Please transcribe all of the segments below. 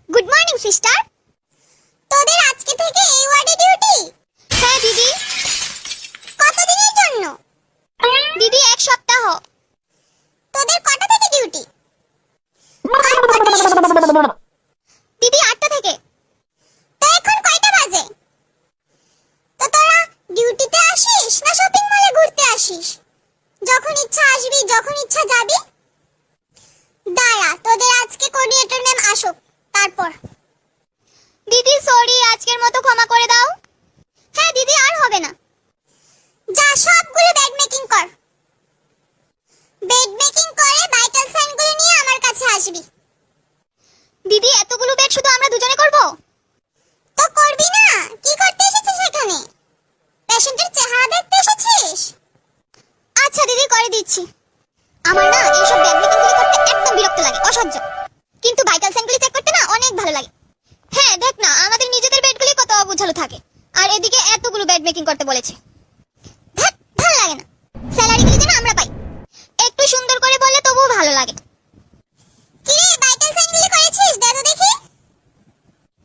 Good morning sister. তোদের আজকে থেকে এই ওয়ার্ডে ডিউটি? হ্যাঁ দিদি। কতদিনের জন্য? দিদি 1 সপ্তাহ। তোদের কটা থেকে ডিউটি? দিদি 8টা থেকে। তো এখন কয়টা বাজে? তো তোরা ডিউটিতে আসিস না শপিং মলে ঘুরতে আসিস? যখন ইচ্ছা আসবি, যখন ইচ্ছা যাবি। দাঁড়া, তোদের আজকে কোঅর্ডিনেটর ম্যাম আসুক, তারপর। দিদি সরি, আজকের মতো ক্ষমা করে দাও। হ্যাঁ দিদি, আর হবে না। যা সবগুলো বেড মেকিং কর। বেড মেকিং করে ভাইটাল সাইনগুলো নিয়ে আমার কাছে আসবি। দিদি এতগুলো বেড শুধু আমরা দুজনে করব? তো করবি না, কি করতে এসেছিস এখানে? পেশেন্টের চেহারা দেখতে এসেছিস? আচ্ছা দিদি, করে দিচ্ছি। আমার না এইসব বেড মেকিং গুলো করতে একদম বিরক্ত লাগে, অসহ্য। কিন্তু ভাইটাল সাইনগুলো চেক করতে না অনেক ভালো লাগে। হ্যাঁ দেখ না, আমাদের নিজেদের বেডগুলি কত অবুঝালো থাকে, আর এদিকে এতগুলো বেড মেকিং করতে বলেছে। ভালো লাগে না। স্যালারিগুলি যেন আমরা পাই, একটু সুন্দর করে বললে তবুও ভালো লাগে। কি রে, ভাইটাল সাইনগুলি করেছিস? দে তো দেখি।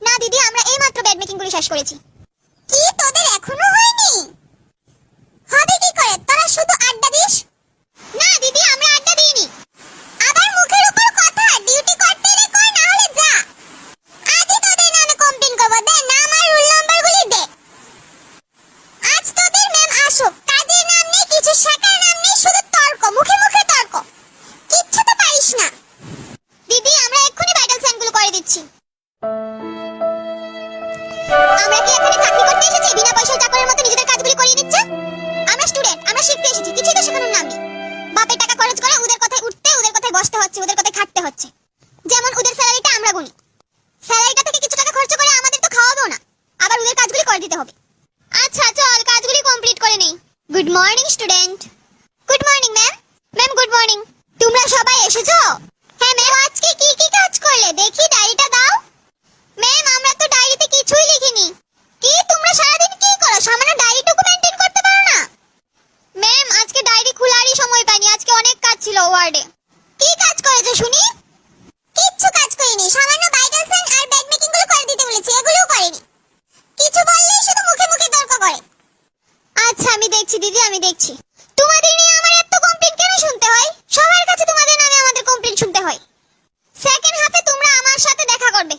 না দিদি, আমরা এইমাত্র বেড মেকিং গুলি শেষ করেছি। কি, তোদের এখনো হয়নি? হবে কি করে, তোরা শুধু আড্ডা দিস? না দিদি, আমরা আড্ডা দিইনি। আবার মুখের উপর কথা, ডিউটি করতে এলে কর, না হলে যা। আজই তোদের নামে কমপ্লেইন করব, দে নাম আর রোল নাম্বারগুলি দে। আজ তোদের ম্যাম আসুক, কাজের নাম নেই, কিছু শেখার নাম নেই, শুধু তর্ক, মুখে মুখে তর্ক। কিচ্ছু তো পারিস না। দিদি, আমরা এক্ষুনি ভাইটাল সাইনগুলো করে দিচ্ছি। আমরা কি এখানে চাকরি করতে এসেছি বিনা পয়সায় চাকরের মতো নিজেদের কাজগুলি করিয়ে দিচ্ছে? আমরা স্টুডেন্ট, আমরা শিখতে এসেছি, কিছুই তো শেখানোর নাম নেই। বাপের টাকা খরচ করে ওদের কথায় উঠতে, ওদের কথায় বসতে হচ্ছে, ওদের কথায় খাটতে হচ্ছে। যেমন ওদের স্যালারিটা আমরা গুনি, স্যালারিটা থেকে কিছু টাকা খরচ করে আমাদের তো খাওয়াবেও না, আবার ওদের কাজগুলি করে দিতে হবে। আচ্ছা চল, কাজগুলি কমপ্লিট করে নেই। Good morning student. Good morning ma'am. Ma'am good morning. তোমরা সবাই এসেছো? হ্যাঁ ম্যাম। আজকে কি কি কাজ করলে দেখি, ডায়েরিটা দাও। ম্যাম আমরা তো ডায়েরিতে কিছুই লিখিনি। কি, তোমরা সারাদিন কি করো, সামান্য ডায়েরিটুকু মেইনটেইন করতে পারো না? ম্যাম আজকে ডায়েরি খোলারই সময় পাইনি, আজকে অনেক কাজ ছিল ওয়ার্ডে। কি কাজ করেছো শুনি? কিচ্ছু কাজ করিনি, সামান্য ভাইটাল সাইন আর বেড মেকিং গুলো করে দিতে বলেছি, এগুলোও করিনি। কিছু বললেই শুধু মুখে মুখে তর্ক করে। আচ্ছা আমি দেখছি দিদি, আমি দেখছি। তোমাদের নিয়ে আমার এত কমপ্লেইন কেন শুনতে হয়? সবার কাছে তোমাদের নামে আমাদের কমপ্লেইন শুনতে হয়। সেকেন্ড হাফে তোমরা আমার সাথে দেখা করবে।